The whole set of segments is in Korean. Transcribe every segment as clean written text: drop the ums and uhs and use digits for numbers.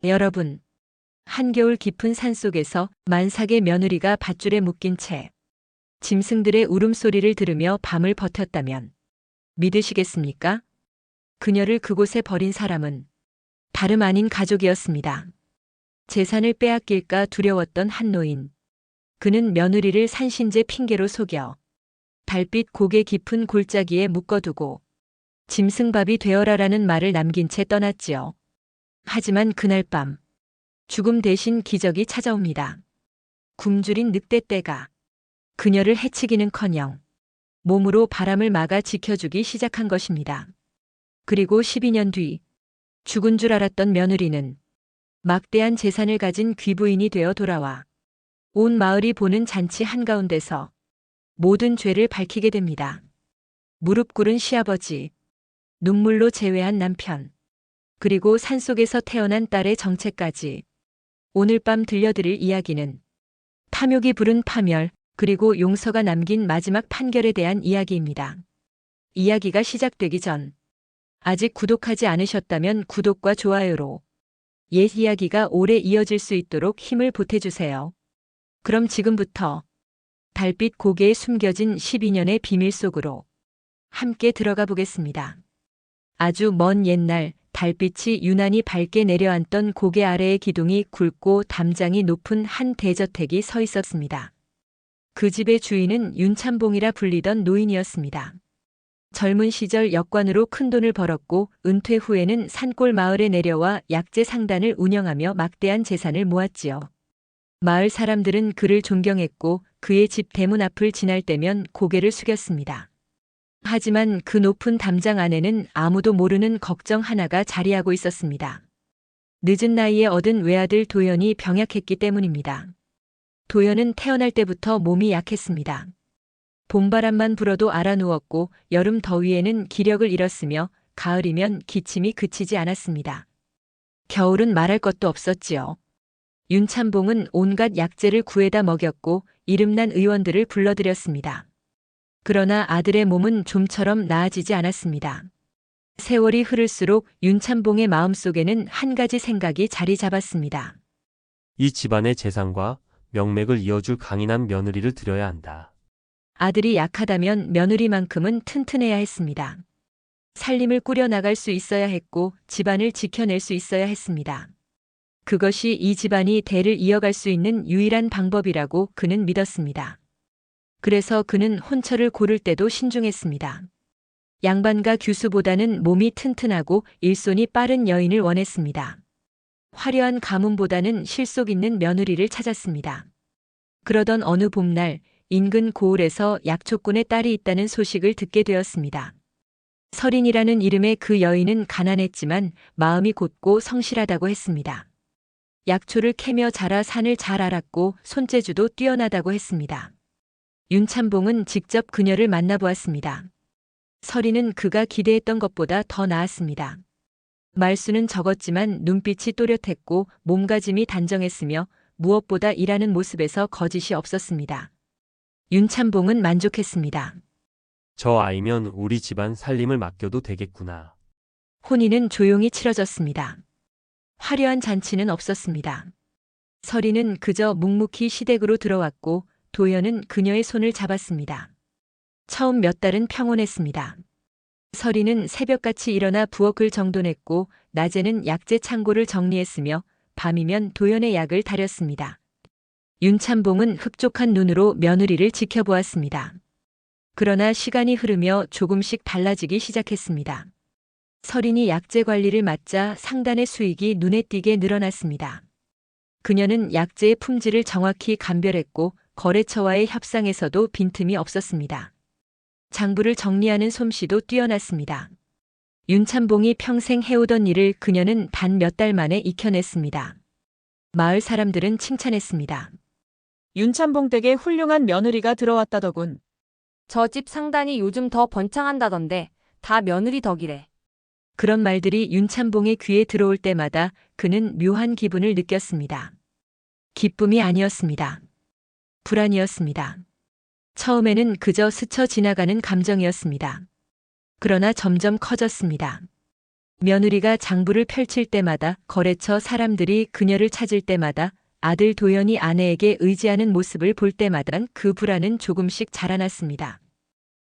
여러분, 한겨울 깊은 산속에서 만삭의 며느리가 밧줄에 묶인 채 짐승들의 울음소리를 들으며 밤을 버텼다면 믿으시겠습니까? 그녀를 그곳에 버린 사람은 다름 아닌 가족이었습니다. 재산을 빼앗길까 두려웠던 한 노인. 그는 며느리를 산신제 핑계로 속여 달빛 고개 깊은 골짜기에 묶어두고 짐승밥이 되어라라는 말을 남긴 채 떠났지요. 하지만 그날 밤 죽음 대신 기적이 찾아옵니다. 굶주린 늑대떼가 그녀를 해치기는커녕 몸으로 바람을 막아 지켜주기 시작한 것입니다. 그리고 12년 뒤 죽은 줄 알았던 며느리는 막대한 재산을 가진 귀부인이 되어 돌아와 온 마을이 보는 잔치 한가운데서 모든 죄를 밝히게 됩니다. 무릎 꿇은 시아버지, 눈물로 제외한 남편, 그리고 산속에서 태어난 딸의 정체까지. 오늘 밤 들려드릴 이야기는 탐욕이 부른 파멸, 그리고 용서가 남긴 마지막 판결에 대한 이야기입니다. 이야기가 시작되기 전 아직 구독하지 않으셨다면 구독과 좋아요로 옛 이야기가 오래 이어질 수 있도록 힘을 보태주세요. 그럼 지금부터 달빛 고개에 숨겨진 12년의 비밀 속으로 함께 들어가 보겠습니다. 아주 먼 옛날 달빛이 유난히 밝게 내려앉던 고개 아래의 기둥이 굵고 담장이 높은 한 대저택이 서 있었습니다. 그 집의 주인은 윤참봉이라 불리던 노인이었습니다. 젊은 시절 역관으로 큰돈을 벌었고 은퇴 후에는 산골 마을에 내려와 약재 상단을 운영하며 막대한 재산을 모았지요. 마을 사람들은 그를 존경했고 그의 집 대문 앞을 지날 때면 고개를 숙였습니다. 하지만 그 높은 담장 안에는 아무도 모르는 걱정 하나가 자리하고 있었습니다. 늦은 나이에 얻은 외아들 도연이 병약했기 때문입니다. 도연은 태어날 때부터 몸이 약했습니다. 봄바람만 불어도 알아누웠고 여름 더위에는 기력을 잃었으며 가을이면 기침이 그치지 않았습니다. 겨울은 말할 것도 없었지요. 윤참봉은 온갖 약재를 구해다 먹였고 이름난 의원들을 불러들였습니다. 그러나 아들의 몸은 좀처럼 나아지지 않았습니다. 세월이 흐를수록 윤참봉의 마음속에는 한 가지 생각이 자리 잡았습니다. 이 집안의 재산과 명맥을 이어줄 강인한 며느리를 들여야 한다. 아들이 약하다면 며느리만큼은 튼튼해야 했습니다. 살림을 꾸려나갈 수 있어야 했고 집안을 지켜낼 수 있어야 했습니다. 그것이 이 집안이 대를 이어갈 수 있는 유일한 방법이라고 그는 믿었습니다. 그래서 그는 혼처를 고를 때도 신중했습니다. 양반과 규수보다는 몸이 튼튼하고 일손이 빠른 여인을 원했습니다. 화려한 가문보다는 실속 있는 며느리를 찾았습니다. 그러던 어느 봄날 인근 고을에서 약초꾼의 딸이 있다는 소식을 듣게 되었습니다. 설인이라는 이름의 그 여인은 가난했지만 마음이 곧고 성실하다고 했습니다. 약초를 캐며 자라 산을 잘 알았고 손재주도 뛰어나다고 했습니다. 윤참봉은 직접 그녀를 만나보았습니다. 설인은 그가 기대했던 것보다 더 나았습니다. 말수는 적었지만 눈빛이 또렷했고 몸가짐이 단정했으며 무엇보다 일하는 모습에서 거짓이 없었습니다. 윤참봉은 만족했습니다. 저 아이면 우리 집안 살림을 맡겨도 되겠구나. 혼인은 조용히 치러졌습니다. 화려한 잔치는 없었습니다. 설인은 그저 묵묵히 시댁으로 들어왔고 도연은 그녀의 손을 잡았습니다. 처음 몇 달은 평온했습니다. 설인은 새벽같이 일어나 부엌을 정돈했고 낮에는 약재 창고를 정리했으며 밤이면 도연의 약을 다렸습니다. 윤참봉은 흡족한 눈으로 며느리를 지켜보았습니다. 그러나 시간이 흐르며 조금씩 달라지기 시작했습니다. 설인이 약재 관리를 맡자 상단의 수익이 눈에 띄게 늘어났습니다. 그녀는 약재의 품질을 정확히 감별했고 거래처와의 협상에서도 빈틈이 없었습니다. 장부를 정리하는 솜씨도 뛰어났습니다. 윤참봉이 평생 해오던 일을 그녀는 단 몇 달 만에 익혀냈습니다. 마을 사람들은 칭찬했습니다. 윤참봉 댁에 훌륭한 며느리가 들어왔다더군. 저 집 상단이 요즘 더 번창한다던데 다 며느리 덕이래. 그런 말들이 윤참봉의 귀에 들어올 때마다 그는 묘한 기분을 느꼈습니다. 기쁨이 아니었습니다. 불안이었습니다. 처음에는 그저 스쳐 지나가는 감정이었습니다. 그러나 점점 커졌습니다. 며느리가 장부를 펼칠 때마다, 거래처 사람들이 그녀를 찾을 때마다, 아들 도연이 아내에게 의지하는 모습을 볼 때마다 그 불안은 조금씩 자라났습니다.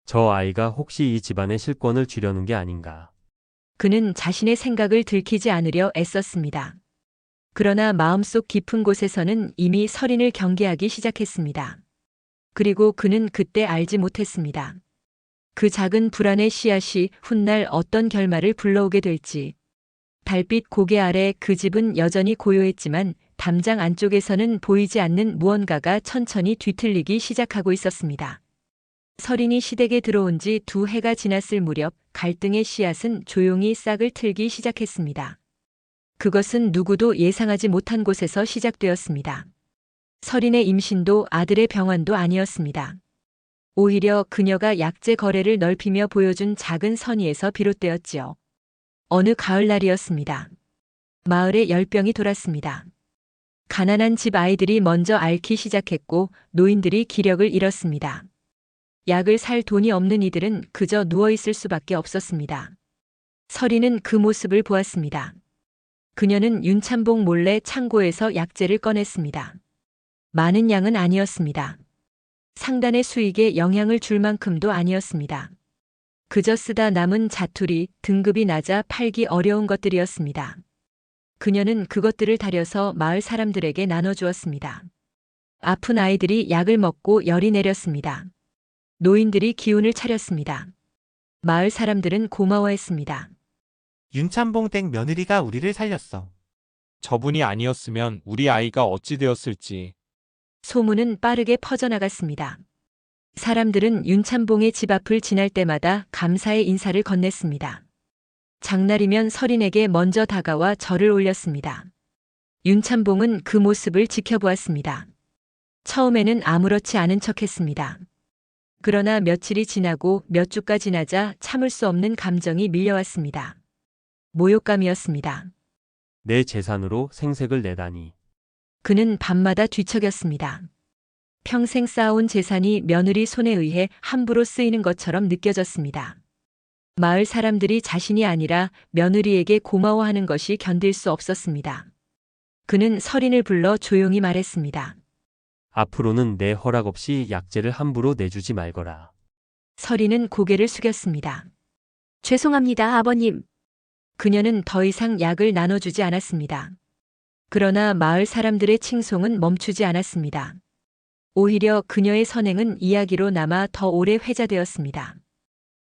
저 아이가 혹시 이 집안의 실권을 쥐려는 게 아닌가. 그는 자신의 생각을 들키지 않으려 애썼습니다. 그러나 마음속 깊은 곳에서는 이미 설인을 경계하기 시작했습니다. 그리고 그는 그때 알지 못했습니다. 그 작은 불안의 씨앗이 훗날 어떤 결말을 불러오게 될지. 달빛 고개 아래 그 집은 여전히 고요했지만 담장 안쪽에서는 보이지 않는 무언가가 천천히 뒤틀리기 시작하고 있었습니다. 설인이 시댁에 들어온 지 2해가 지났을 무렵 갈등의 씨앗은 조용히 싹을 틀기 시작했습니다. 그것은 누구도 예상하지 못한 곳에서 시작되었습니다. 설인의 임신도 아들의 병환도 아니었습니다. 오히려 그녀가 약재 거래를 넓히며 보여준 작은 선의에서 비롯되었지요. 어느 가을날이었습니다. 마을에 열병이 돌았습니다. 가난한 집 아이들이 먼저 앓기 시작했고 노인들이 기력을 잃었습니다. 약을 살 돈이 없는 이들은 그저 누워있을 수밖에 없었습니다. 설이는 그 모습을 보았습니다. 그녀는 윤찬봉 몰래 창고에서 약재를 꺼냈습니다. 많은 양은 아니었습니다. 상단의 수익에 영향을 줄 만큼도 아니었습니다. 그저 쓰다 남은 자투리, 등급이 낮아 팔기 어려운 것들이었습니다. 그녀는 그것들을 다려서 마을 사람들에게 나눠주었습니다. 아픈 아이들이 약을 먹고 열이 내렸습니다. 노인들이 기운을 차렸습니다. 마을 사람들은 고마워했습니다. 윤찬봉 댁 며느리가 우리를 살렸어. 저분이 아니었으면 우리 아이가 어찌 되었을지. 소문은 빠르게 퍼져나갔습니다. 사람들은 윤찬봉의 집 앞을 지날 때마다 감사의 인사를 건넸습니다. 장날이면 설인에게 먼저 다가와 절을 올렸습니다. 윤찬봉은 그 모습을 지켜보았습니다. 처음에는 아무렇지 않은 척했습니다. 그러나 며칠이 지나고 몇 주가 지나자 참을 수 없는 감정이 밀려왔습니다. 모욕감이었습니다. 내 재산으로 생색을 내다니. 그는 밤마다 뒤척였습니다. 평생 쌓아온 재산이 며느리 손에 의해 함부로 쓰이는 것처럼 느껴졌습니다. 마을 사람들이 자신이 아니라 며느리에게 고마워하는 것이 견딜 수 없었습니다. 그는 설인을 불러 조용히 말했습니다. 앞으로는 내 허락 없이 약재를 함부로 내주지 말거라. 설인은 고개를 숙였습니다. 죄송합니다, 아버님. 그녀는 더 이상 약을 나눠주지 않았습니다. 그러나 마을 사람들의 칭송은 멈추지 않았습니다. 오히려 그녀의 선행은 이야기로 남아 더 오래 회자되었습니다.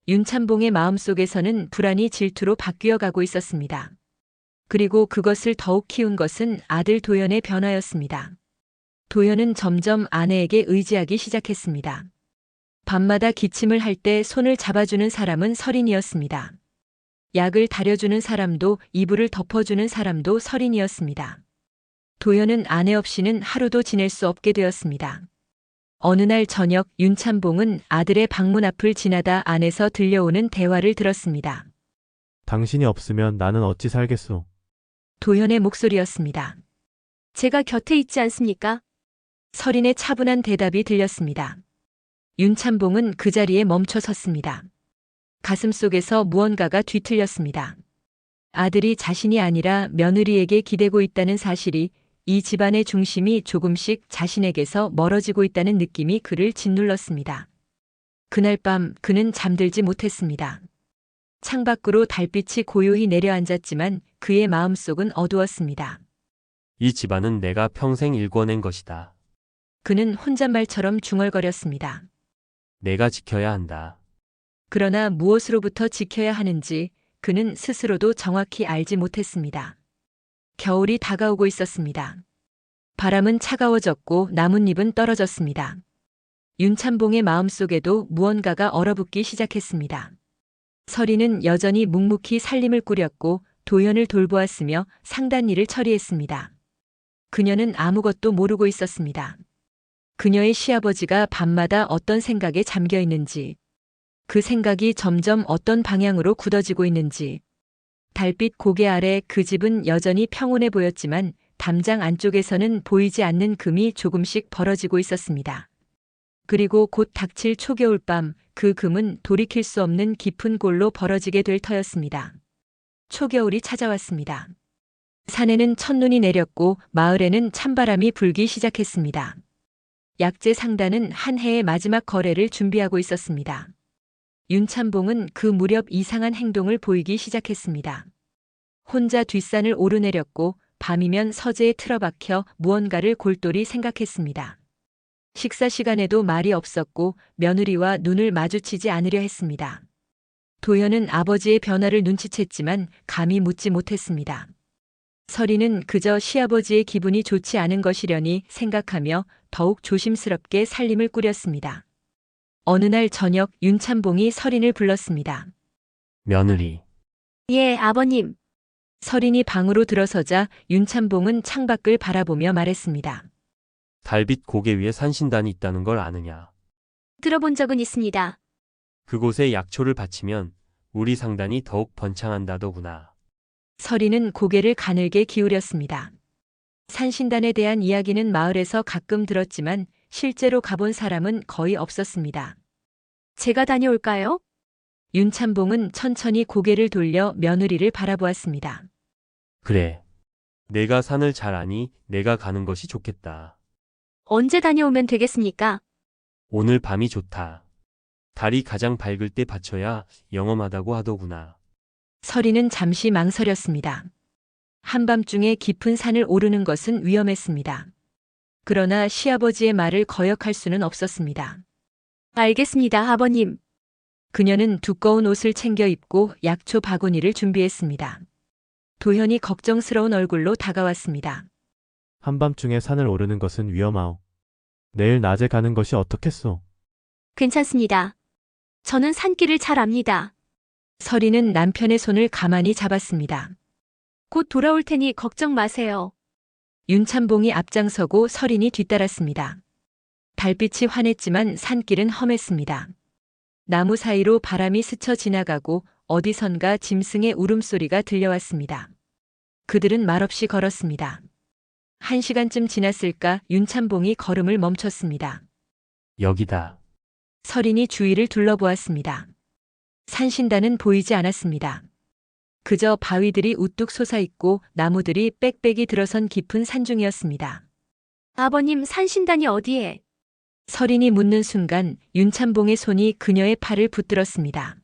윤찬봉의 마음속에서는 불안이 질투로 바뀌어 가고 있었습니다. 그리고 그것을 더욱 키운 것은 아들 도연의 변화였습니다. 도연은 점점 아내에게 의지하기 시작했습니다. 밤마다 기침을 할 때 손을 잡아주는 사람은 설인이었습니다. 약을 다려주는 사람도 이불을 덮어주는 사람도 설인이었습니다. 도연은 아내 없이는 하루도 지낼 수 없게 되었습니다. 어느 날 저녁 윤찬봉은 아들의 방문 앞을 지나다 안에서 들려오는 대화를 들었습니다. 당신이 없으면 나는 어찌 살겠소? 도연의 목소리였습니다. 제가 곁에 있지 않습니까? 설인의 차분한 대답이 들렸습니다. 윤찬봉은 그 자리에 멈춰 섰습니다. 가슴속에서 무언가가 뒤틀렸습니다. 아들이 자신이 아니라 며느리에게 기대고 있다는 사실이, 이 집안의 중심이 조금씩 자신에게서 멀어지고 있다는 느낌이 그를 짓눌렀습니다. 그날 밤 그는 잠들지 못했습니다. 창밖으로 달빛이 고요히 내려앉았지만 그의 마음속은 어두웠습니다. 이 집안은 내가 평생 일궈낸 것이다. 그는 혼잣말처럼 중얼거렸습니다. 내가 지켜야 한다. 그러나 무엇으로부터 지켜야 하는지 그는 스스로도 정확히 알지 못했습니다. 겨울이 다가오고 있었습니다. 바람은 차가워졌고 나뭇잎은 떨어졌습니다. 윤찬봉의 마음속에도 무언가가 얼어붙기 시작했습니다. 설이는 여전히 묵묵히 살림을 꾸렸고 도연을 돌보았으며 상단 일을 처리했습니다. 그녀는 아무것도 모르고 있었습니다. 그녀의 시아버지가 밤마다 어떤 생각에 잠겨 있는지, 그 생각이 점점 어떤 방향으로 굳어지고 있는지. 달빛 고개 아래 그 집은 여전히 평온해 보였지만 담장 안쪽에서는 보이지 않는 금이 조금씩 벌어지고 있었습니다. 그리고 곧 닥칠 초겨울 밤, 그 금은 돌이킬 수 없는 깊은 골로 벌어지게 될 터였습니다. 초겨울이 찾아왔습니다. 산에는 첫눈이 내렸고 마을에는 찬바람이 불기 시작했습니다. 약재 상단은 한 해의 마지막 거래를 준비하고 있었습니다. 윤찬봉은 그 무렵 이상한 행동을 보이기 시작했습니다. 혼자 뒷산을 오르내렸고 밤이면 서재에 틀어박혀 무언가를 골똘히 생각했습니다. 식사 시간에도 말이 없었고 며느리와 눈을 마주치지 않으려 했습니다. 도현은 아버지의 변화를 눈치챘지만 감히 묻지 못했습니다. 서리는 그저 시아버지의 기분이 좋지 않은 것이려니 생각하며 더욱 조심스럽게 살림을 꾸렸습니다. 어느 날 저녁 윤찬봉이 서린을 불렀습니다. 며느리, 예, 아버님. 서린이 방으로 들어서자 윤찬봉은 창밖을 바라보며 말했습니다. 달빛 고개 위에 산신단이 있다는 걸 아느냐? 들어본 적은 있습니다. 그곳에 약초를 바치면 우리 상단이 더욱 번창한다더구나. 서린은 고개를 가늘게 기울였습니다. 산신단에 대한 이야기는 마을에서 가끔 들었지만 실제로 가본 사람은 거의 없었습니다. 제가 다녀올까요? 윤찬봉은 천천히 고개를 돌려 며느리를 바라보았습니다. 그래. 내가 산을 잘 아니 내가 가는 것이 좋겠다. 언제 다녀오면 되겠습니까? 오늘 밤이 좋다. 달이 가장 밝을 때 바쳐야 영험하다고 하더구나. 서린은 잠시 망설였습니다. 한밤중에 깊은 산을 오르는 것은 위험했습니다. 그러나 시아버지의 말을 거역할 수는 없었습니다. 알겠습니다, 아버님. 그녀는 두꺼운 옷을 챙겨 입고 약초 바구니를 준비했습니다. 도현이 걱정스러운 얼굴로 다가왔습니다. 한밤중에 산을 오르는 것은 위험하오. 내일 낮에 가는 것이 어떻겠소? 괜찮습니다. 저는 산길을 잘 압니다. 서린은 남편의 손을 가만히 잡았습니다. 곧 돌아올 테니 걱정 마세요. 윤찬봉이 앞장서고 서린이 뒤따랐습니다. 달빛이 환했지만 산길은 험했습니다. 나무 사이로 바람이 스쳐 지나가고 어디선가 짐승의 울음소리가 들려왔습니다. 그들은 말없이 걸었습니다. 1시간쯤 지났을까 윤찬봉이 걸음을 멈췄습니다. 여기다. 서린이 주위를 둘러보았습니다. 산신단은 보이지 않았습니다. 그저 바위들이 우뚝 솟아있고 나무들이 빽빽이 들어선 깊은 산중이었습니다. 아버님, 산신단이 어디에? 서린이 묻는 순간 윤찬봉의 손이 그녀의 팔을 붙들었습니다.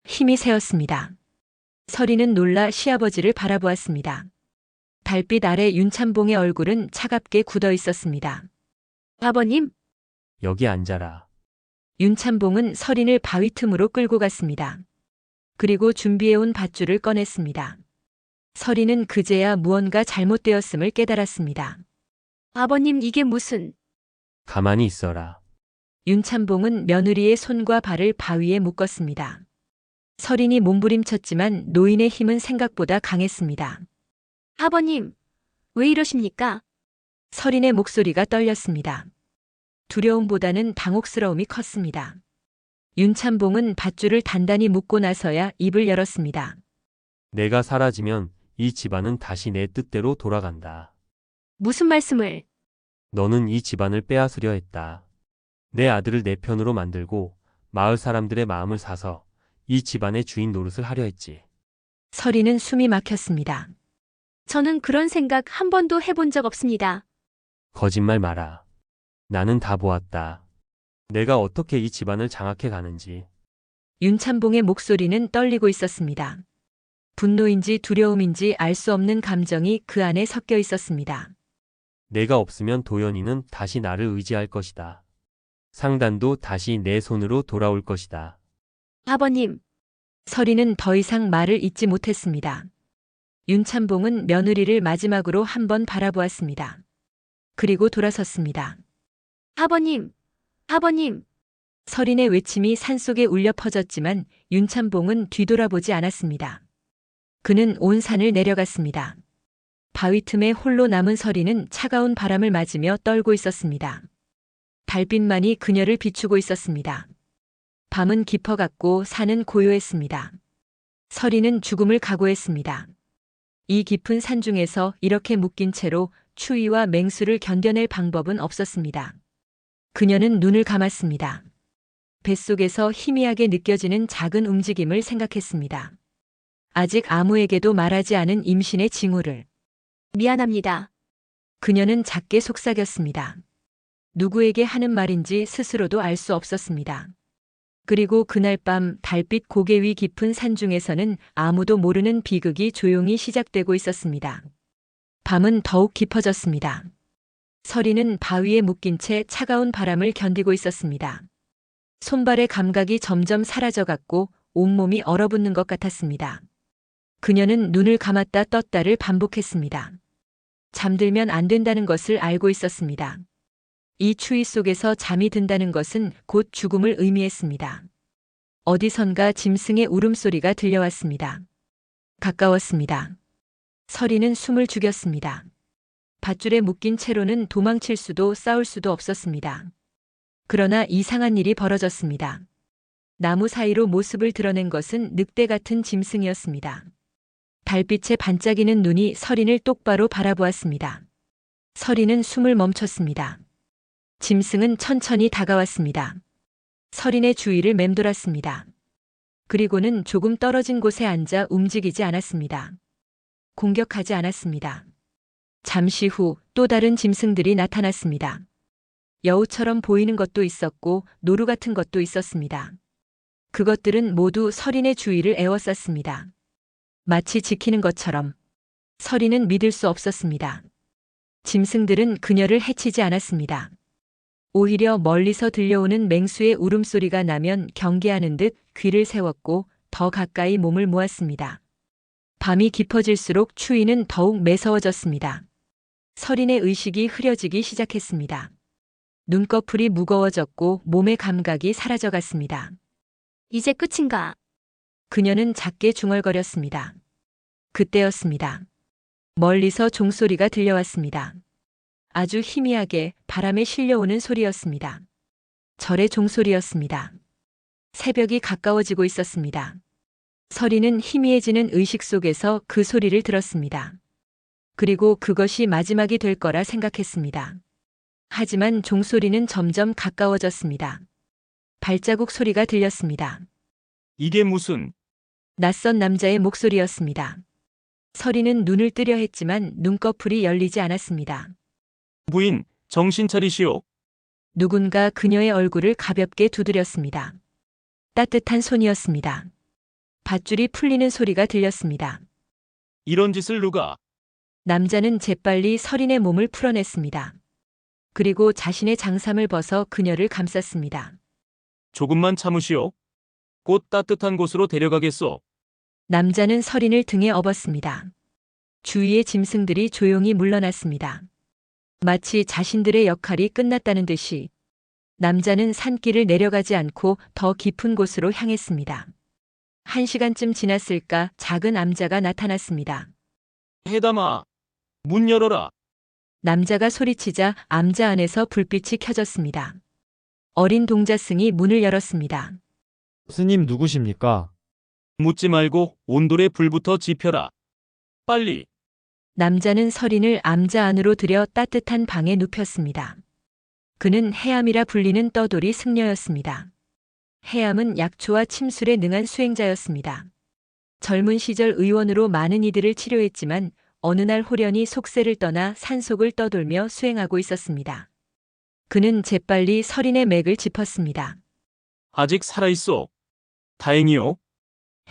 힘이 새었습니다. 서린은 놀라 시아버지를 바라보았습니다. 달빛 아래 윤찬봉의 얼굴은 차갑게 굳어 있었습니다. 아버님, 여기 앉아라. 윤찬봉은 서린을 바위 틈으로 끌고 갔습니다. 그리고 준비해온 밧줄을 꺼냈습니다. 서린은 그제야 무언가 잘못되었음을 깨달았습니다. 아버님, 이게 무슨... 가만히 있어라. 윤찬봉은 며느리의 손과 발을 바위에 묶었습니다. 서린이 몸부림쳤지만 노인의 힘은 생각보다 강했습니다. 아버님, 왜 이러십니까? 서린의 목소리가 떨렸습니다. 두려움보다는 당혹스러움이 컸습니다. 윤찬봉은 밧줄을 단단히 묶고 나서야 입을 열었습니다. 내가 사라지면 이 집안은 다시 내 뜻대로 돌아간다. 무슨 말씀을... 너는 이 집안을 빼앗으려 했다. 내 아들을 내 편으로 만들고 마을 사람들의 마음을 사서 이 집안의 주인 노릇을 하려 했지. 서린은 숨이 막혔습니다. 저는 그런 생각 한 번도 해본 적 없습니다. 거짓말 마라. 나는 다 보았다. 내가 어떻게 이 집안을 장악해 가는지. 윤찬봉의 목소리는 떨리고 있었습니다. 분노인지 두려움인지 알 수 없는 감정이 그 안에 섞여 있었습니다. 내가 없으면 도연이는 다시 나를 의지할 것이다. 상단도 다시 내 손으로 돌아올 것이다. 아버님, 서린은 더 이상 말을 잇지 못했습니다. 윤찬봉은 며느리를 마지막으로 한 번 바라보았습니다. 그리고 돌아섰습니다. 아버님, 아버님. 서린의 외침이 산속에 울려 퍼졌지만 윤찬봉은 뒤돌아보지 않았습니다. 그는 온 산을 내려갔습니다. 바위 틈에 홀로 남은 서린은 차가운 바람을 맞으며 떨고 있었습니다. 달빛만이 그녀를 비추고 있었습니다. 밤은 깊어갔고 산은 고요했습니다. 서린은 죽음을 각오했습니다. 이 깊은 산 중에서 이렇게 묶인 채로 추위와 맹수를 견뎌낼 방법은 없었습니다. 그녀는 눈을 감았습니다. 뱃속에서 희미하게 느껴지는 작은 움직임을 생각했습니다. 아직 아무에게도 말하지 않은 임신의 징후를. 미안합니다. 그녀는 작게 속삭였습니다. 누구에게 하는 말인지 스스로도 알 수 없었습니다. 그리고 그날 밤 달빛 고개 위 깊은 산중에서는 아무도 모르는 비극이 조용히 시작되고 있었습니다. 밤은 더욱 깊어졌습니다. 서리는 바위에 묶인 채 차가운 바람을 견디고 있었습니다. 손발의 감각이 점점 사라져갔고 온몸이 얼어붙는 것 같았습니다. 그녀는 눈을 감았다 떴다를 반복했습니다. 잠들면 안 된다는 것을 알고 있었습니다. 이 추위 속에서 잠이 든다는 것은 곧 죽음을 의미했습니다. 어디선가 짐승의 울음소리가 들려왔습니다. 가까웠습니다. 서리는 숨을 죽였습니다. 밧줄에 묶인 채로는 도망칠 수도 싸울 수도 없었습니다. 그러나 이상한 일이 벌어졌습니다. 나무 사이로 모습을 드러낸 것은 늑대 같은 짐승이었습니다. 달빛에 반짝이는 눈이 서린을 똑바로 바라보았습니다. 서린은 숨을 멈췄습니다. 짐승은 천천히 다가왔습니다. 서린의 주위를 맴돌았습니다. 그리고는 조금 떨어진 곳에 앉아 움직이지 않았습니다. 공격하지 않았습니다. 잠시 후 또 다른 짐승들이 나타났습니다. 여우처럼 보이는 것도 있었고 노루 같은 것도 있었습니다. 그것들은 모두 서린의 주위를 에워쌌습니다. 마치 지키는 것처럼. 서린은 믿을 수 없었습니다. 짐승들은 그녀를 해치지 않았습니다. 오히려 멀리서 들려오는 맹수의 울음소리가 나면 경계하는 듯 귀를 세웠고 더 가까이 몸을 모았습니다. 밤이 깊어질수록 추위는 더욱 매서워졌습니다. 서린의 의식이 흐려지기 시작했습니다. 눈꺼풀이 무거워졌고 몸의 감각이 사라져갔습니다. 이제 끝인가? 그녀는 작게 중얼거렸습니다. 그때였습니다. 멀리서 종소리가 들려왔습니다. 아주 희미하게 바람에 실려오는 소리였습니다. 절의 종소리였습니다. 새벽이 가까워지고 있었습니다. 서리는 희미해지는 의식 속에서 그 소리를 들었습니다. 그리고 그것이 마지막이 될 거라 생각했습니다. 하지만 종소리는 점점 가까워졌습니다. 발자국 소리가 들렸습니다. 이게 무슨? 낯선 남자의 목소리였습니다. 서리는 눈을 뜨려 했지만 눈꺼풀이 열리지 않았습니다. 부인, 정신 차리시오. 누군가 그녀의 얼굴을 가볍게 두드렸습니다. 따뜻한 손이었습니다. 밧줄이 풀리는 소리가 들렸습니다. 이런 짓을 누가? 남자는 재빨리 서린의 몸을 풀어냈습니다. 그리고 자신의 장삼을 벗어 그녀를 감쌌습니다. 조금만 참으시오. 곧 따뜻한 곳으로 데려가겠소. 남자는 서린을 등에 업었습니다. 주위의 짐승들이 조용히 물러났습니다. 마치 자신들의 역할이 끝났다는 듯이 남자는 산길을 내려가지 않고 더 깊은 곳으로 향했습니다. 1시간쯤 지났을까 작은 암자가 나타났습니다. 해담아, 문 열어라. 남자가 소리치자 암자 안에서 불빛이 켜졌습니다. 어린 동자승이 문을 열었습니다. 스님 누구십니까? 묻지 말고 온돌에 불부터 지펴라. 빨리. 남자는 서린을 암자 안으로 들여 따뜻한 방에 눕혔습니다. 그는 해암이라 불리는 떠돌이 승려였습니다. 해암은 약초와 침술에 능한 수행자였습니다. 젊은 시절 의원으로 많은 이들을 치료했지만 어느 날 호련히 속세를 떠나 산속을 떠돌며 수행하고 있었습니다. 그는 재빨리 서린의 맥을 짚었습니다. 아직 살아있소. 다행이요.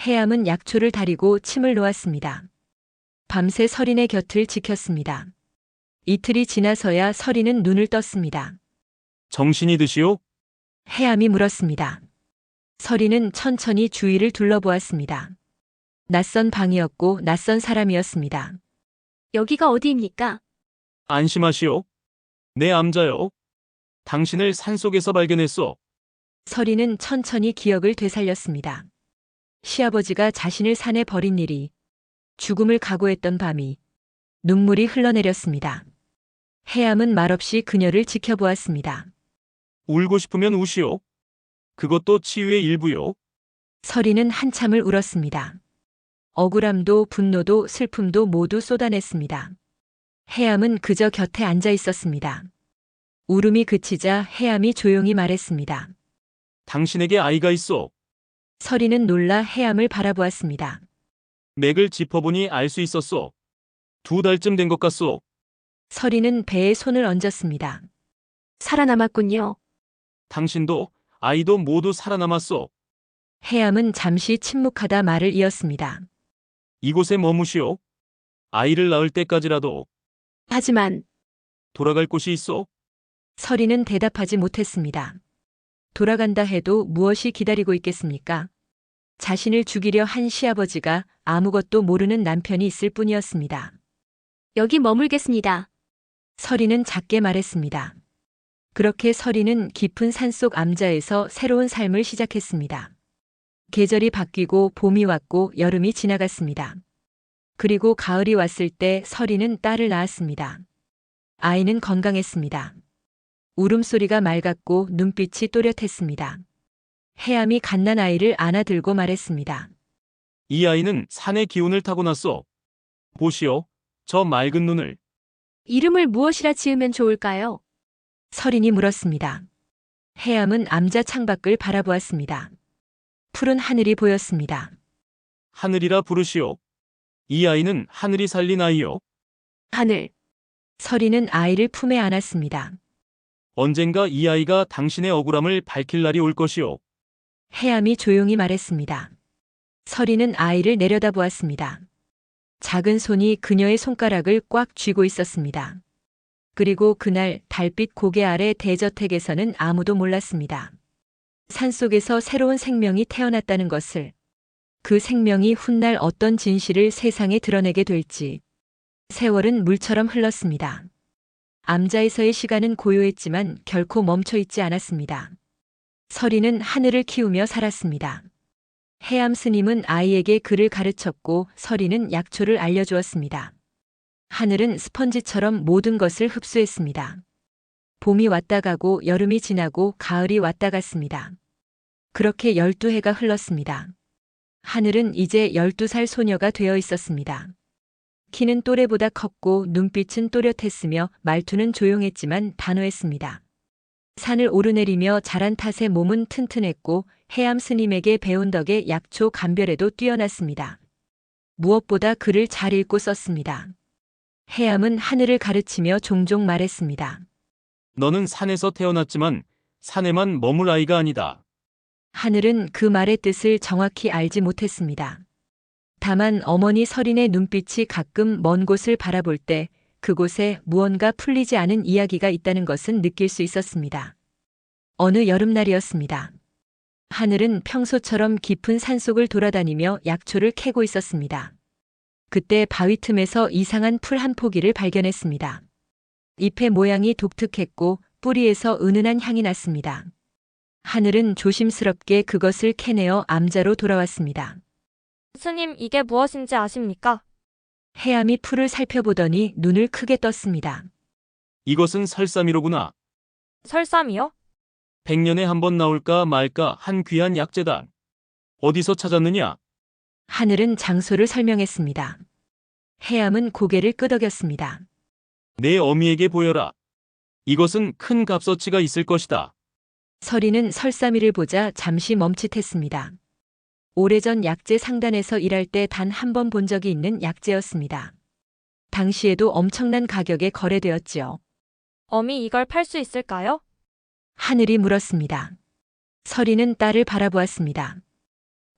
해암은 약초를 다리고 침을 놓았습니다. 밤새 서린의 곁을 지켰습니다. 이틀이 지나서야 서린은 눈을 떴습니다. 정신이 드시오? 해암이 물었습니다. 서린은 천천히 주위를 둘러보았습니다. 낯선 방이었고 낯선 사람이었습니다. 여기가 어디입니까? 안심하시오. 내 암자요. 당신을 산속에서 발견했소. 서린은 천천히 기억을 되살렸습니다. 시아버지가 자신을 산에 버린 일이, 죽음을 각오했던 밤이, 눈물이 흘러내렸습니다. 해암은 말없이 그녀를 지켜보았습니다. 울고 싶으면 우시오. 그것도 치유의 일부요. 서린은 한참을 울었습니다. 억울함도 분노도 슬픔도 모두 쏟아냈습니다. 해암은 그저 곁에 앉아 있었습니다. 울음이 그치자 해암이 조용히 말했습니다. 당신에게 아이가 있소. 서린은 놀라 해암을 바라보았습니다. 맥을 짚어보니 알 수 있었소. 2달쯤 된 것 같소. 서리는 배에 손을 얹었습니다. 살아남았군요. 당신도 아이도 모두 살아남았소. 해암은 잠시 침묵하다 말을 이었습니다. 이곳에 머무시오. 아이를 낳을 때까지라도 하지만 돌아갈 곳이 있소. 서리는 대답하지 못했습니다. 돌아간다 해도 무엇이 기다리고 있겠습니까? 자신을 죽이려 한 시아버지가 아무것도 모르는 남편이 있을 뿐이었습니다. 여기 머물겠습니다. 서리는 작게 말했습니다. 그렇게 서리는 깊은 산속 암자에서 새로운 삶을 시작했습니다. 계절이 바뀌고 봄이 왔고 여름이 지나갔습니다. 그리고 가을이 왔을 때 서리는 딸을 낳았습니다. 아이는 건강했습니다. 울음소리가 맑았고 눈빛이 또렷했습니다. 해암이 갓난 아이를 안아들고 말했습니다. 이 아이는 산의 기운을 타고났소. 보시오. 저 맑은 눈을. 이름을 무엇이라 지으면 좋을까요? 서린이 물었습니다. 해암은 암자 창밖을 바라보았습니다. 푸른 하늘이 보였습니다. 하늘이라 부르시오. 이 아이는 하늘이 살린 아이요. 하늘. 서린은 아이를 품에 안았습니다. 언젠가 이 아이가 당신의 억울함을 밝힐 날이 올 것이오. 해암이 조용히 말했습니다. 서린은 아이를 내려다보았습니다. 작은 손이 그녀의 손가락을 꽉 쥐고 있었습니다. 그리고 그날 달빛 고개 아래 대저택에서는 아무도 몰랐습니다. 산속에서 새로운 생명이 태어났다는 것을, 그 생명이 훗날 어떤 진실을 세상에 드러내게 될지. 세월은 물처럼 흘렀습니다. 암자에서의 시간은 고요했지만 결코 멈춰 있지 않았습니다. 서리는 하늘을 키우며 살았습니다. 해암 스님은 아이에게 글을 가르쳤고 서리는 약초를 알려주었습니다. 하늘은 스펀지처럼 모든 것을 흡수했습니다. 봄이 왔다 가고 여름이 지나고 가을이 왔다 갔습니다. 그렇게 12해가 흘렀습니다. 하늘은 이제 12살 소녀가 되어 있었습니다. 키는 또래보다 컸고 눈빛은 또렷했으며 말투는 조용했지만 단호했습니다. 산을 오르내리며 자란 탓에 몸은 튼튼했고 해암 스님에게 배운 덕에 약초 감별에도 뛰어났습니다. 무엇보다 글을 잘 읽고 썼습니다. 해암은 하늘을 가르치며 종종 말했습니다. 너는 산에서 태어났지만 산에만 머물 아이가 아니다. 하늘은 그 말의 뜻을 정확히 알지 못했습니다. 다만 어머니 서린의 눈빛이 가끔 먼 곳을 바라볼 때 그곳에 무언가 풀리지 않은 이야기가 있다는 것은 느낄 수 있었습니다. 어느 여름날이었습니다. 하늘은 평소처럼 깊은 산속을 돌아다니며 약초를 캐고 있었습니다. 그때 바위 틈에서 이상한 풀 한 포기를 발견했습니다. 잎의 모양이 독특했고 뿌리에서 은은한 향이 났습니다. 하늘은 조심스럽게 그것을 캐내어 암자로 돌아왔습니다. 스님, 이게 무엇인지 아십니까? 해암이 풀을 살펴보더니 눈을 크게 떴습니다. 이것은 설사미로구나. 설삼이요? 100년에 한 번 나올까 말까 한 귀한 약재다. 어디서 찾았느냐? 하늘은 장소를 설명했습니다. 해암은 고개를 끄덕였습니다. 내 어미에게 보여라. 이것은 큰 값어치가 있을 것이다. 서리는 설사미를 보자 잠시 멈칫했습니다. 오래전 약재 상단에서 일할 때 단 한 번 본 적이 있는 약재였습니다. 당시에도 엄청난 가격에 거래되었지요. 어미, 이걸 팔 수 있을까요? 하늘이 물었습니다. 서리는 딸을 바라보았습니다.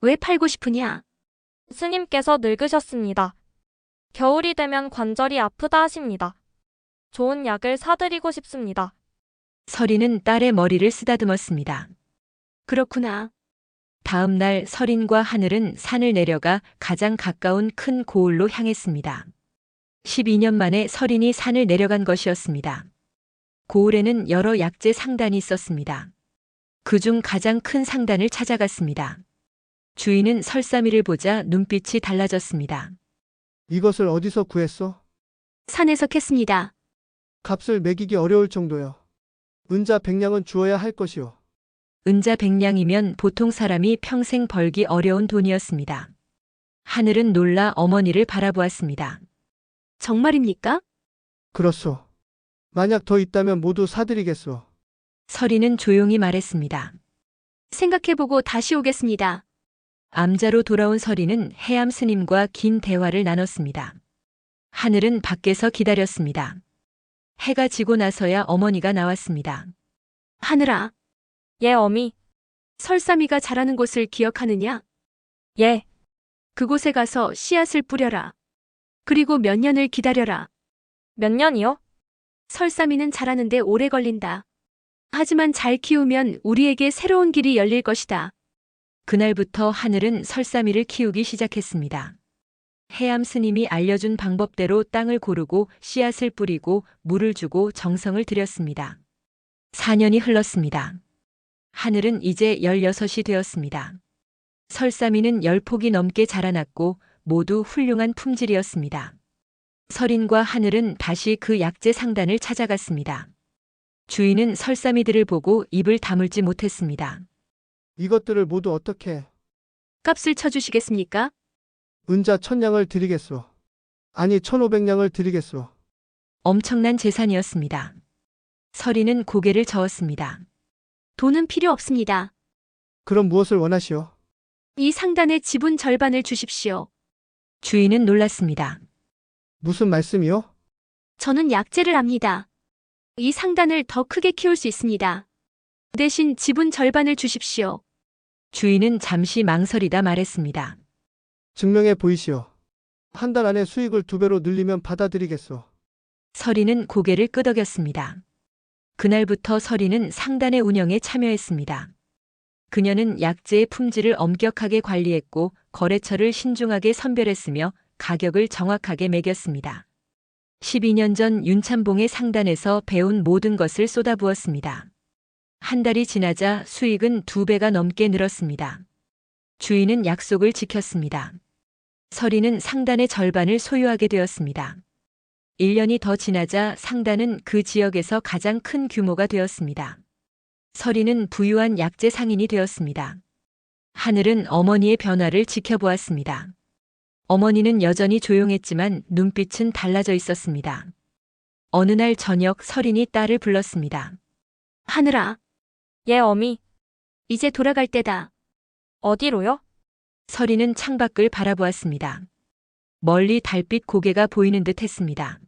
왜 팔고 싶으냐? 스님께서 늙으셨습니다. 겨울이 되면 관절이 아프다 하십니다. 좋은 약을 사드리고 싶습니다. 서리는 딸의 머리를 쓰다듬었습니다. 그렇구나. 다음 날 서린과 하늘은 산을 내려가 가장 가까운 큰 고을로 향했습니다. 12년 만에 서린이 산을 내려간 것이었습니다. 고을에는 여러 약재 상단이 있었습니다. 그중 가장 큰 상단을 찾아갔습니다. 주인은 설사미를 보자 눈빛이 달라졌습니다. 이것을 어디서 구했어? 산에서 캤습니다. 값을 매기기 어려울 정도요. 은자 100냥은 주어야 할 것이오. 은자 100냥이면 보통 사람이 평생 벌기 어려운 돈이었습니다. 하늘은 놀라 어머니를 바라보았습니다. 정말입니까? 그렇소. 만약 더 있다면 모두 사드리겠소. 서리는 조용히 말했습니다. 생각해보고 다시 오겠습니다. 암자로 돌아온 서리는 해암 스님과 긴 대화를 나눴습니다. 하늘은 밖에서 기다렸습니다. 해가 지고 나서야 어머니가 나왔습니다. 하늘아, 예, 어미. 설사미가 자라는 곳을 기억하느냐? 예. 그곳에 가서 씨앗을 뿌려라. 그리고 몇 년을 기다려라. 몇 년이요? 설사미는 자라는데 오래 걸린다. 하지만 잘 키우면 우리에게 새로운 길이 열릴 것이다. 그날부터 하늘은 설사미를 키우기 시작했습니다. 해암 스님이 알려준 방법대로 땅을 고르고 씨앗을 뿌리고 물을 주고 정성을 들였습니다. 4년이 흘렀습니다. 하늘은 이제 16이 되었습니다. 설사미는 10폭이 넘게 자라났고 모두 훌륭한 품질이었습니다. 설인과 하늘은 다시 그 약재 상단을 찾아갔습니다. 주인은 설사미들을 보고 입을 다물지 못했습니다. 이것들을 모두 어떻게 값을 쳐주시겠습니까? 은자 1000냥을 드리겠소. 아니 1500냥을 드리겠소. 엄청난 재산이었습니다. 설이는 고개를 저었습니다. 돈은 필요 없습니다. 그럼 무엇을 원하시오? 이 상단의 지분 절반을 주십시오. 주인은 놀랐습니다. 무슨 말씀이오? 저는 약재를 압니다. 이 상단을 더 크게 키울 수 있습니다. 대신 지분 절반을 주십시오. 주인은 잠시 망설이다 말했습니다. 증명해 보이시오. 한 달 안에 수익을 2배로 늘리면 받아들이겠소. 설이는 고개를 끄덕였습니다. 그날부터 설이는 상단의 운영에 참여했습니다. 그녀는 약재의 품질을 엄격하게 관리했고 거래처를 신중하게 선별했으며 가격을 정확하게 매겼습니다. 12년 전 윤참봉의 상단에서 배운 모든 것을 쏟아부었습니다. 한 달이 지나자 수익은 2배가 넘게 늘었습니다. 주인은 약속을 지켰습니다. 설이는 상단의 절반을 소유하게 되었습니다. 1년이 더 지나자 상단은 그 지역에서 가장 큰 규모가 되었습니다. 설이는 부유한 약재 상인이 되었습니다. 하늘은 어머니의 변화를 지켜보았습니다. 어머니는 여전히 조용했지만 눈빛은 달라져 있었습니다. 어느 날 저녁 설인이 딸을 불렀습니다. 하늘아, 예, 어미. 이제 돌아갈 때다. 어디로요? 설이는 창밖을 바라보았습니다. 멀리 달빛 고개가 보이는 듯 했습니다.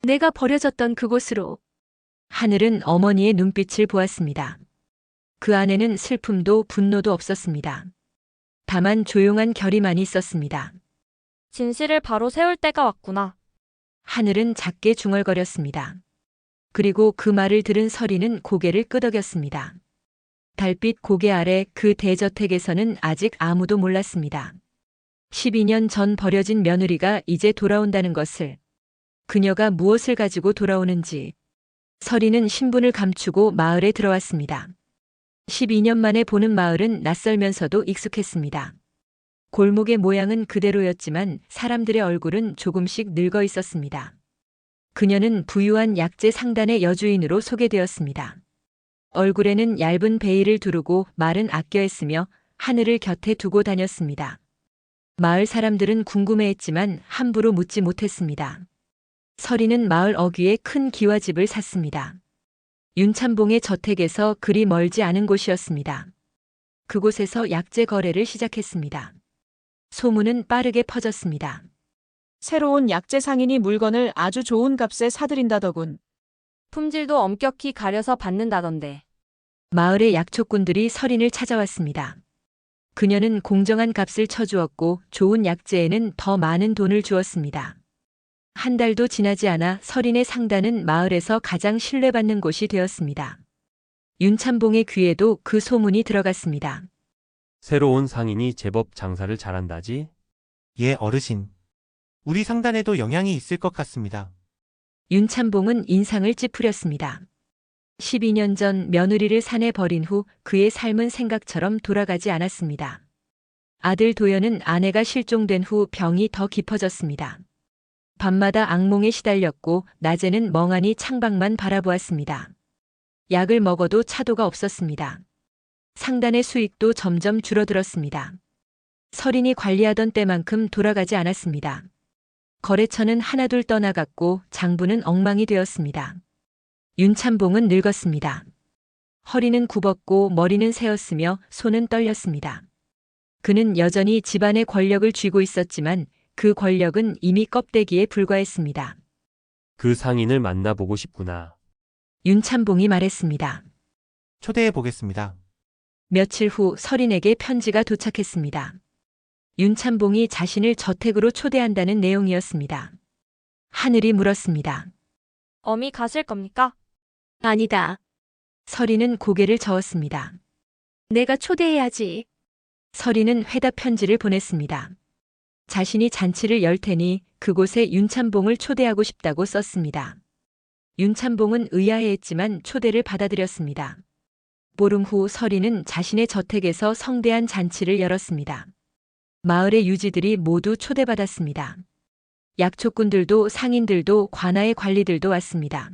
내가 버려졌던 그곳으로. 하늘은 어머니의 눈빛을 보았습니다. 그 안에는 슬픔도 분노도 없었습니다. 다만 조용한 결의만 있었습니다. 진실을 바로 세울 때가 왔구나. 하늘은 작게 중얼거렸습니다. 그리고 그 말을 들은 설이는 고개를 끄덕였습니다. 달빛 고개 아래 그 대저택에서는 아직 아무도 몰랐습니다. 12년 전 버려진 며느리가 이제 돌아온다는 것을, 그녀가 무엇을 가지고 돌아오는지. 설이는 신분을 감추고 마을에 들어왔습니다. 12년 만에 보는 마을은 낯설면서도 익숙했습니다. 골목의 모양은 그대로였지만 사람들의 얼굴은 조금씩 늙어 있었습니다. 그녀는 부유한 약재 상단의 여주인으로 소개되었습니다. 얼굴에는 얇은 베일을 두르고 말은 아껴했으며 하늘을 곁에 두고 다녔습니다. 마을 사람들은 궁금해했지만 함부로 묻지 못했습니다. 설이는 마을 어귀에 큰 기와집을 샀습니다. 윤참봉의 저택에서 그리 멀지 않은 곳이었습니다. 그곳에서 약재 거래를 시작했습니다. 소문은 빠르게 퍼졌습니다. 새로운 약재 상인이 물건을 아주 좋은 값에 사들인다더군. 품질도 엄격히 가려서 받는다던데. 마을의 약초꾼들이 설인을 찾아왔습니다. 그녀는 공정한 값을 쳐주었고 좋은 약재에는 더 많은 돈을 주었습니다. 한 달도 지나지 않아 설인의 상단은 마을에서 가장 신뢰받는 곳이 되었습니다. 윤참봉의 귀에도 그 소문이 들어갔습니다. 새로운 상인이 제법 장사를 잘한다지? 예, 어르신. 우리 상단에도 영향이 있을 것 같습니다. 윤참봉은 인상을 찌푸렸습니다. 12년 전 며느리를 산에 버린 후 그의 삶은 생각처럼 돌아가지 않았습니다. 아들 도연은 아내가 실종된 후 병이 더 깊어졌습니다. 밤마다 악몽에 시달렸고 낮에는 멍하니 창밖만 바라보았습니다. 약을 먹어도 차도가 없었습니다. 상단의 수익도 점점 줄어들었습니다. 설인이 관리하던 때만큼 돌아가지 않았습니다. 거래처는 하나둘 떠나갔고 장부는 엉망이 되었습니다. 윤참봉은 늙었습니다. 허리는 굽었고 머리는 새었으며 손은 떨렸습니다. 그는 여전히 집안의 권력을 쥐고 있었지만 그 권력은 이미 껍데기에 불과했습니다. 그 상인을 만나보고 싶구나. 윤참봉이 말했습니다. 초대해 보겠습니다. 며칠 후 서린에게 편지가 도착했습니다. 윤참봉이 자신을 저택으로 초대한다는 내용이었습니다. 하늘이 물었습니다. 어미 가실 겁니까? 아니다. 서린은 고개를 저었습니다. 내가 초대해야지. 서린은 회답 편지를 보냈습니다. 자신이 잔치를 열 테니 그곳에 윤참봉을 초대하고 싶다고 썼습니다. 윤참봉은 의아해했지만 초대를 받아들였습니다. 보름 후 서린은 자신의 저택에서 성대한 잔치를 열었습니다. 마을의 유지들이 모두 초대받았습니다. 약초꾼들도 상인들도 관아의 관리들도 왔습니다.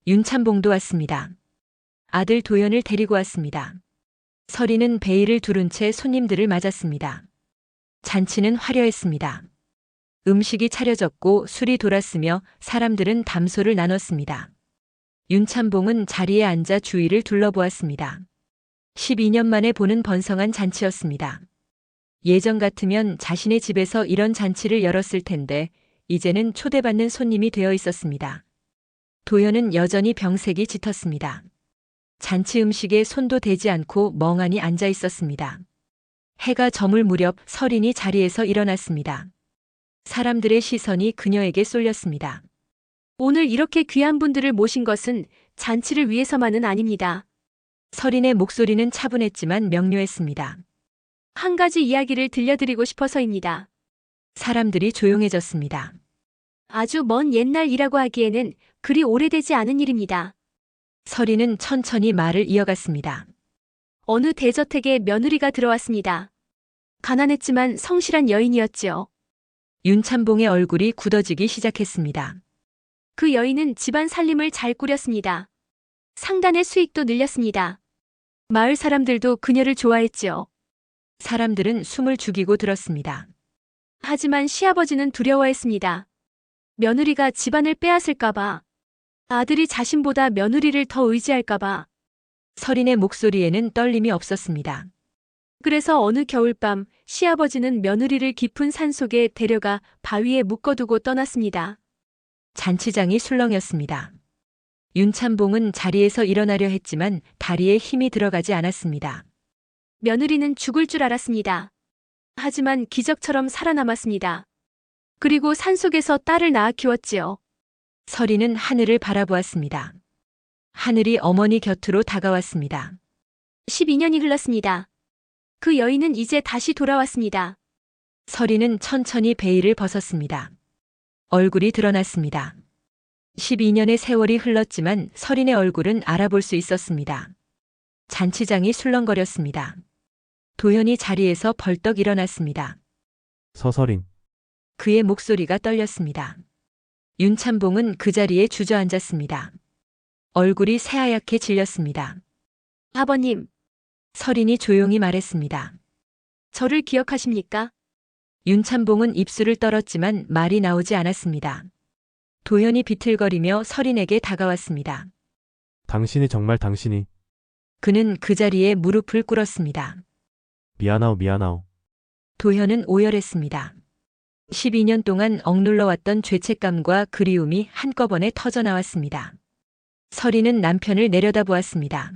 윤참봉도 왔습니다. 아들 도연을 데리고 왔습니다. 서린은 베일을 두른 채 손님들을 맞았습니다. 잔치는 화려했습니다. 음식이 차려졌고 술이 돌았으며 사람들은 담소를 나눴습니다. 윤참봉은 자리에 앉아 주위를 둘러보았습니다. 12년 만에 보는 번성한 잔치였습니다. 예전 같으면 자신의 집에서 이런 잔치를 열었을 텐데 이제는 초대받는 손님이 되어 있었습니다. 도연은 여전히 병색이 짙었습니다. 잔치 음식에 손도 대지 않고 멍하니 앉아 있었습니다. 해가 저물 무렵 서린이 자리에서 일어났습니다. 사람들의 시선이 그녀에게 쏠렸습니다. 오늘 이렇게 귀한 분들을 모신 것은 잔치를 위해서만은 아닙니다. 서린의 목소리는 차분했지만 명료했습니다. 한 가지 이야기를 들려드리고 싶어서입니다. 사람들이 조용해졌습니다. 아주 먼 옛날 이라고 하기에는 그리 오래되지 않은 일입니다. 서린은 천천히 말을 이어갔습니다. 어느 대저택에 며느리가 들어왔습니다. 가난했지만 성실한 여인이었지요. 윤참봉의 얼굴이 굳어지기 시작했습니다. 그 여인은 집안 살림을 잘 꾸렸습니다. 상단의 수익도 늘렸습니다. 마을 사람들도 그녀를 좋아했지요. 사람들은 숨을 죽이고 들었습니다. 하지만 시아버지는 두려워했습니다. 며느리가 집안을 빼앗을까봐, 아들이 자신보다 며느리를 더 의지할까봐. 서린의 목소리에는 떨림이 없었습니다. 그래서 어느 겨울밤 시아버지는 며느리를 깊은 산속에 데려가 바위에 묶어두고 떠났습니다. 잔치장이 술렁였습니다. 윤참봉은 자리에서 일어나려 했지만 다리에 힘이 들어가지 않았습니다. 며느리는 죽을 줄 알았습니다. 하지만 기적처럼 살아남았습니다. 그리고 산속에서 딸을 낳아 키웠지요. 서린은 하늘을 바라보았습니다. 하늘이 어머니 곁으로 다가왔습니다. 12년이 흘렀습니다. 그 여인은 이제 다시 돌아왔습니다. 서린은 천천히 베일을 벗었습니다. 얼굴이 드러났습니다. 12년의 세월이 흘렀지만 서린의 얼굴은 알아볼 수 있었습니다. 잔치장이 술렁거렸습니다. 도연이 자리에서 벌떡 일어났습니다. 서서린. 그의 목소리가 떨렸습니다. 윤참봉은 그 자리에 주저앉았습니다. 얼굴이 새하얗게 질렸습니다. 아버님, 서린이 조용히 말했습니다. 저를 기억하십니까? 윤참봉은 입술을 떨었지만 말이 나오지 않았습니다. 도연이 비틀거리며 서린에게 다가왔습니다. 당신이 정말 당신이. 그는 그 자리에 무릎을 꿇었습니다. 미안하오 미안하오. 도현은 오열했습니다. 12년 동안 억눌러왔던 죄책감과 그리움이 한꺼번에 터져나왔습니다. 서린은 남편을 내려다보았습니다.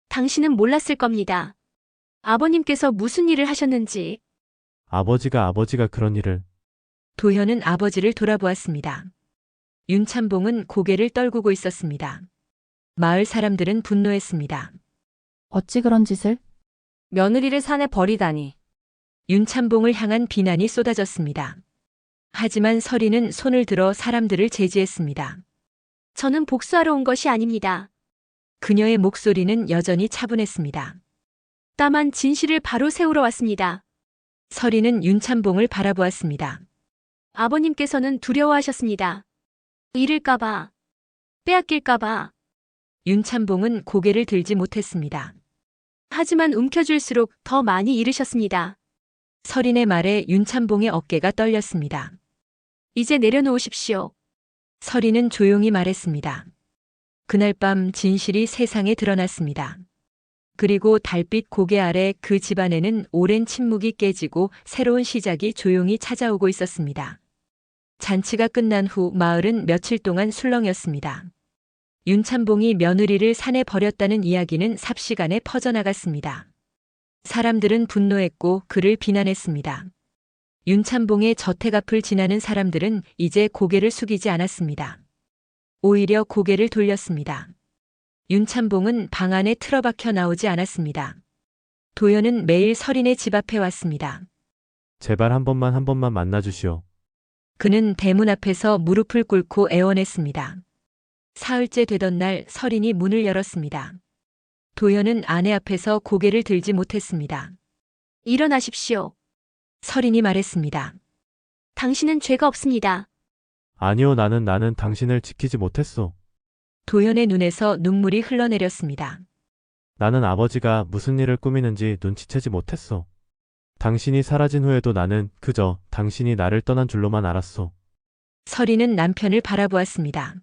당신은 몰랐을 겁니다. 아버님께서 무슨 일을 하셨는지. 아버지가 그런 일을. 도현은 아버지를 돌아보았습니다. 윤참봉은 고개를 떨구고 있었습니다. 마을 사람들은 분노했습니다. 어찌 그런 짓을? 며느리를 산에 버리다니. 윤참봉을 향한 비난이 쏟아졌습니다. 하지만 서린은 손을 들어 사람들을 제지했습니다. 저는 복수하러 온 것이 아닙니다. 그녀의 목소리는 여전히 차분했습니다. 다만 진실을 바로 세우러 왔습니다. 서린은 윤참봉을 바라보았습니다. 아버님께서는 두려워하셨습니다. 잃을까봐, 빼앗길까봐. 윤참봉은 고개를 들지 못했습니다. 하지만 움켜쥘수록 더 많이 잃으셨습니다. 서린의 말에 윤참봉의 어깨가 떨렸습니다. 이제 내려놓으십시오. 서린은 조용히 말했습니다. 그날 밤 진실이 세상에 드러났습니다. 그리고 달빛 고개 아래 그 집안에는 오랜 침묵이 깨지고 새로운 시작이 조용히 찾아오고 있었습니다. 잔치가 끝난 후 마을은 며칠 동안 술렁였습니다. 윤찬봉이 며느리를 산에 버렸다는 이야기는 삽시간에 퍼져나갔습니다. 사람들은 분노했고 그를 비난했습니다. 윤찬봉의 저택 앞을 지나는 사람들은 이제 고개를 숙이지 않았습니다. 오히려 고개를 돌렸습니다. 윤찬봉은 방 안에 틀어박혀 나오지 않았습니다. 도연은 매일 설인의 집 앞에 왔습니다. 제발 한 번만 만나주시오. 그는 대문 앞에서 무릎을 꿇고 애원했습니다. 사흘째 되던 날 설인이 문을 열었습니다. 도연은 아내 앞에서 고개를 들지 못했습니다. 일어나십시오. 설인이 말했습니다. 당신은 죄가 없습니다. 아니요, 나는 당신을 지키지 못했소. 도연의 눈에서 눈물이 흘러내렸습니다. 나는 아버지가 무슨 일을 꾸미는지 눈치채지 못했소. 당신이 사라진 후에도 나는 그저 당신이 나를 떠난 줄로만 알았소. 설인은 남편을 바라보았습니다.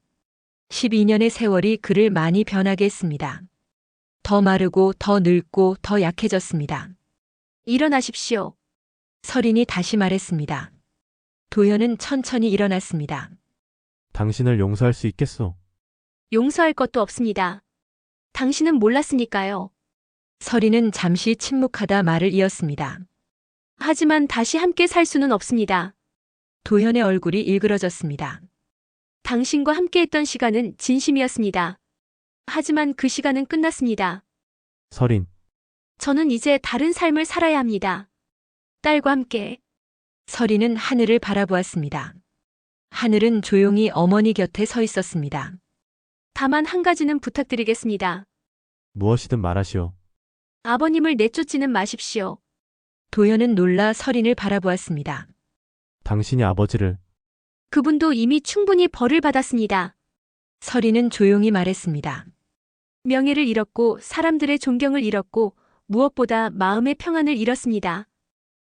12년의 세월이 그를 많이 변하게 했습니다. 더 마르고 더 늙고 더 약해졌습니다. 일어나십시오. 설인이 다시 말했습니다. 도연은 천천히 일어났습니다. 당신을 용서할 수 있겠소. 용서할 것도 없습니다. 당신은 몰랐으니까요. 설인은 잠시 침묵하다 말을 이었습니다. 하지만 다시 함께 살 수는 없습니다. 도연의 얼굴이 일그러졌습니다. 당신과 함께했던 시간은 진심이었습니다. 하지만 그 시간은 끝났습니다. 설인, 저는 이제 다른 삶을 살아야 합니다. 딸과 함께. 설인은 하늘을 바라보았습니다. 하늘은 조용히 어머니 곁에 서 있었습니다. 다만 한 가지는 부탁드리겠습니다. 무엇이든 말하시오. 아버님을 내쫓지는 마십시오. 도연은 놀라 설인을 바라보았습니다. 당신이 아버지를. 그분도 이미 충분히 벌을 받았습니다. 설인은 조용히 말했습니다. 명예를 잃었고 사람들의 존경을 잃었고 무엇보다 마음의 평안을 잃었습니다.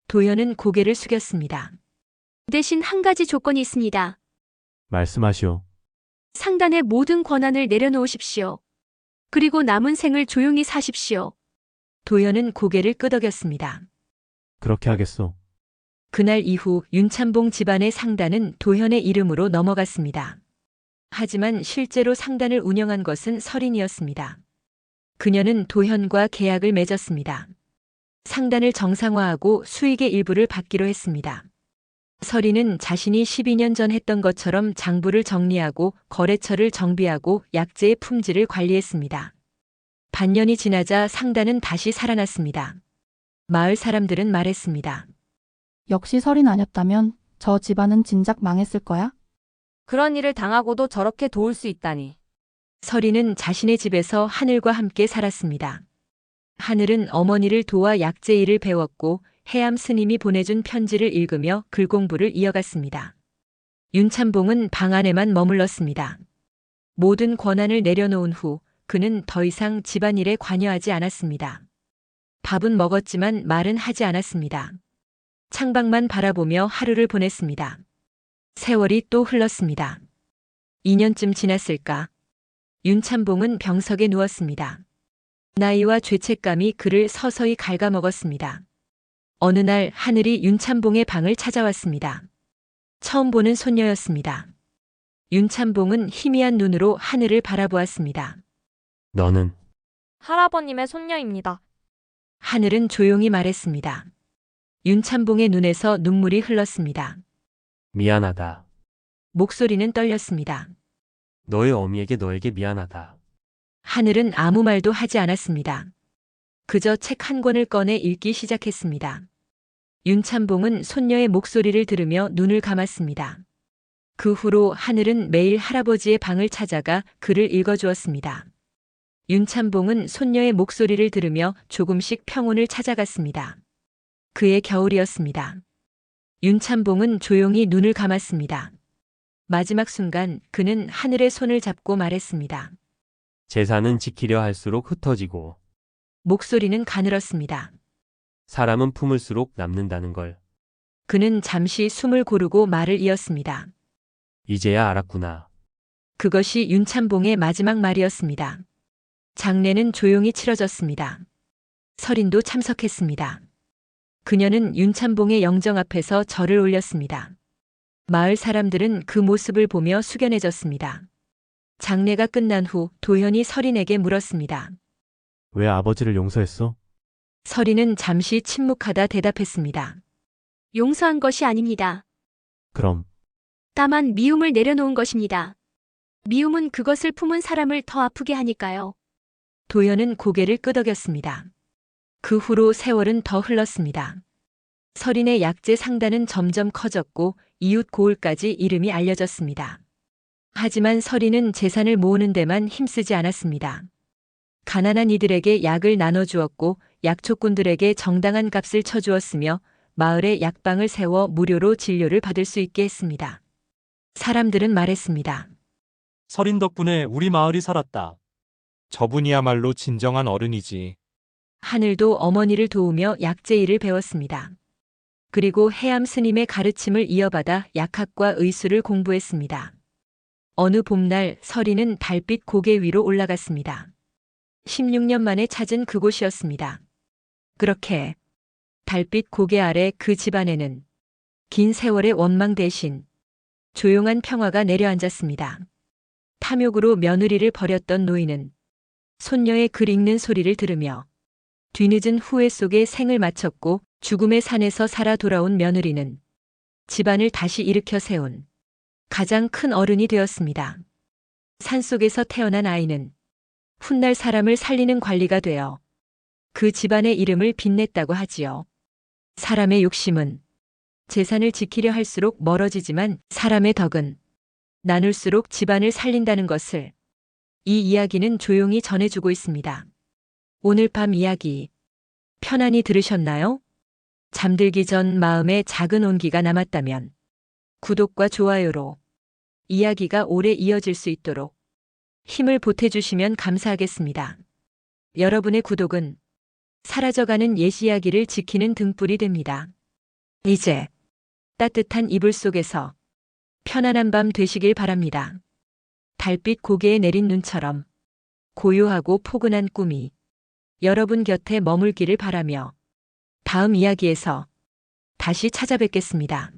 도연은 고개를 숙였습니다. 대신 한 가지 조건이 있습니다. 말씀하시오. 상단의 모든 권한을 내려놓으십시오. 그리고 남은 생을 조용히 사십시오. 도연은 고개를 끄덕였습니다. 그렇게 하겠소. 그날 이후 윤찬봉 집안의 상단은 도현의 이름으로 넘어갔습니다. 하지만 실제로 상단을 운영한 것은 설인이었습니다. 그녀는 도현과 계약을 맺었습니다. 상단을 정상화하고 수익의 일부를 받기로 했습니다. 설인은 자신이 12년 전 했던 것처럼 장부를 정리하고 거래처를 정비하고 약재의 품질을 관리했습니다. 반년이 지나자 상단은 다시 살아났습니다. 마을 사람들은 말했습니다. 역시 설인 아니었다면 저 집안은 진작 망했을 거야? 그런 일을 당하고도 저렇게 도울 수 있다니. 설인은 자신의 집에서 하늘과 함께 살았습니다. 하늘은 어머니를 도와 약재 일을 배웠고 해암 스님이 보내준 편지를 읽으며 글 공부를 이어갔습니다. 윤찬봉은 방 안에만 머물렀습니다. 모든 권한을 내려놓은 후 그는 더 이상 집안일에 관여하지 않았습니다. 밥은 먹었지만 말은 하지 않았습니다. 창밖만 바라보며 하루를 보냈습니다. 세월이 또 흘렀습니다. 2년쯤 지났을까? 윤찬봉은 병석에 누웠습니다. 나이와 죄책감이 그를 서서히 갉아먹었습니다. 어느 날 하늘이 윤찬봉의 방을 찾아왔습니다. 처음 보는 손녀였습니다. 윤찬봉은 희미한 눈으로 하늘을 바라보았습니다. 너는 할아버님의 손녀입니다. 하늘은 조용히 말했습니다. 윤찬봉의 눈에서 눈물이 흘렀습니다. 미안하다. 목소리는 떨렸습니다. 너의 어미에게 너에게 미안하다. 하늘은 아무 말도 하지 않았습니다. 그저 책 한 권을 꺼내 읽기 시작했습니다. 윤찬봉은 손녀의 목소리를 들으며 눈을 감았습니다. 그 후로 하늘은 매일 할아버지의 방을 찾아가 글을 읽어주었습니다. 윤찬봉은 손녀의 목소리를 들으며 조금씩 평온을 찾아갔습니다. 그의 겨울이었습니다. 윤찬봉은 조용히 눈을 감았습니다. 마지막 순간 그는 하늘의 손을 잡고 말했습니다. 재산은 지키려 할수록 흩어지고 목소리는 가늘었습니다. 사람은 품을수록 남는다는 걸 그는 잠시 숨을 고르고 말을 이었습니다. 이제야 알았구나. 그것이 윤찬봉의 마지막 말이었습니다. 장례는 조용히 치러졌습니다. 설인도 참석했습니다. 그녀는 윤참봉의 영정 앞에서 절을 올렸습니다. 마을 사람들은 그 모습을 보며 숙연해졌습니다. 장례가 끝난 후 도현이 설인에게 물었습니다. 왜 아버지를 용서했어? 설인은 잠시 침묵하다 대답했습니다. 용서한 것이 아닙니다. 그럼 다만 미움을 내려놓은 것입니다. 미움은 그것을 품은 사람을 더 아프게 하니까요. 도현은 고개를 끄덕였습니다. 그 후로 세월은 더 흘렀습니다. 설인의 약재 상단은 점점 커졌고 이웃 고을까지 이름이 알려졌습니다. 하지만 설인은 재산을 모으는 데만 힘쓰지 않았습니다. 가난한 이들에게 약을 나눠주었고 약초꾼들에게 정당한 값을 쳐주었으며 마을에 약방을 세워 무료로 진료를 받을 수 있게 했습니다. 사람들은 말했습니다. 설인 덕분에 우리 마을이 살았다. 저분이야말로 진정한 어른이지. 하늘도 어머니를 도우며 약재 일을 배웠습니다. 그리고 해암 스님의 가르침을 이어받아 약학과 의술을 공부했습니다. 어느 봄날 설인은 달빛 고개 위로 올라갔습니다. 16년 만에 찾은 그곳이었습니다. 그렇게 달빛 고개 아래 그 집안에는 긴 세월의 원망 대신 조용한 평화가 내려앉았습니다. 탐욕으로 며느리를 버렸던 노인은 손녀의 글 읽는 소리를 들으며 뒤늦은 후회 속에 생을 마쳤고 죽음의 산에서 살아 돌아온 며느리는 집안을 다시 일으켜 세운 가장 큰 어른이 되었습니다. 산속에서 태어난 아이는 훗날 사람을 살리는 관리가 되어 그 집안의 이름을 빛냈다고 하지요. 사람의 욕심은 재산을 지키려 할수록 멀어지지만 사람의 덕은 나눌수록 집안을 살린다는 것을 이 이야기는 조용히 전해주고 있습니다. 오늘 밤 이야기 편안히 들으셨나요? 잠들기 전 마음에 작은 온기가 남았다면 구독과 좋아요로 이야기가 오래 이어질 수 있도록 힘을 보태주시면 감사하겠습니다. 여러분의 구독은 사라져가는 옛 이야기를 지키는 등불이 됩니다. 이제 따뜻한 이불 속에서 편안한 밤 되시길 바랍니다. 달빛 고개에 내린 눈처럼 고요하고 포근한 꿈이 여러분 곁에 머물기를 바라며 다음 이야기에서 다시 찾아뵙겠습니다.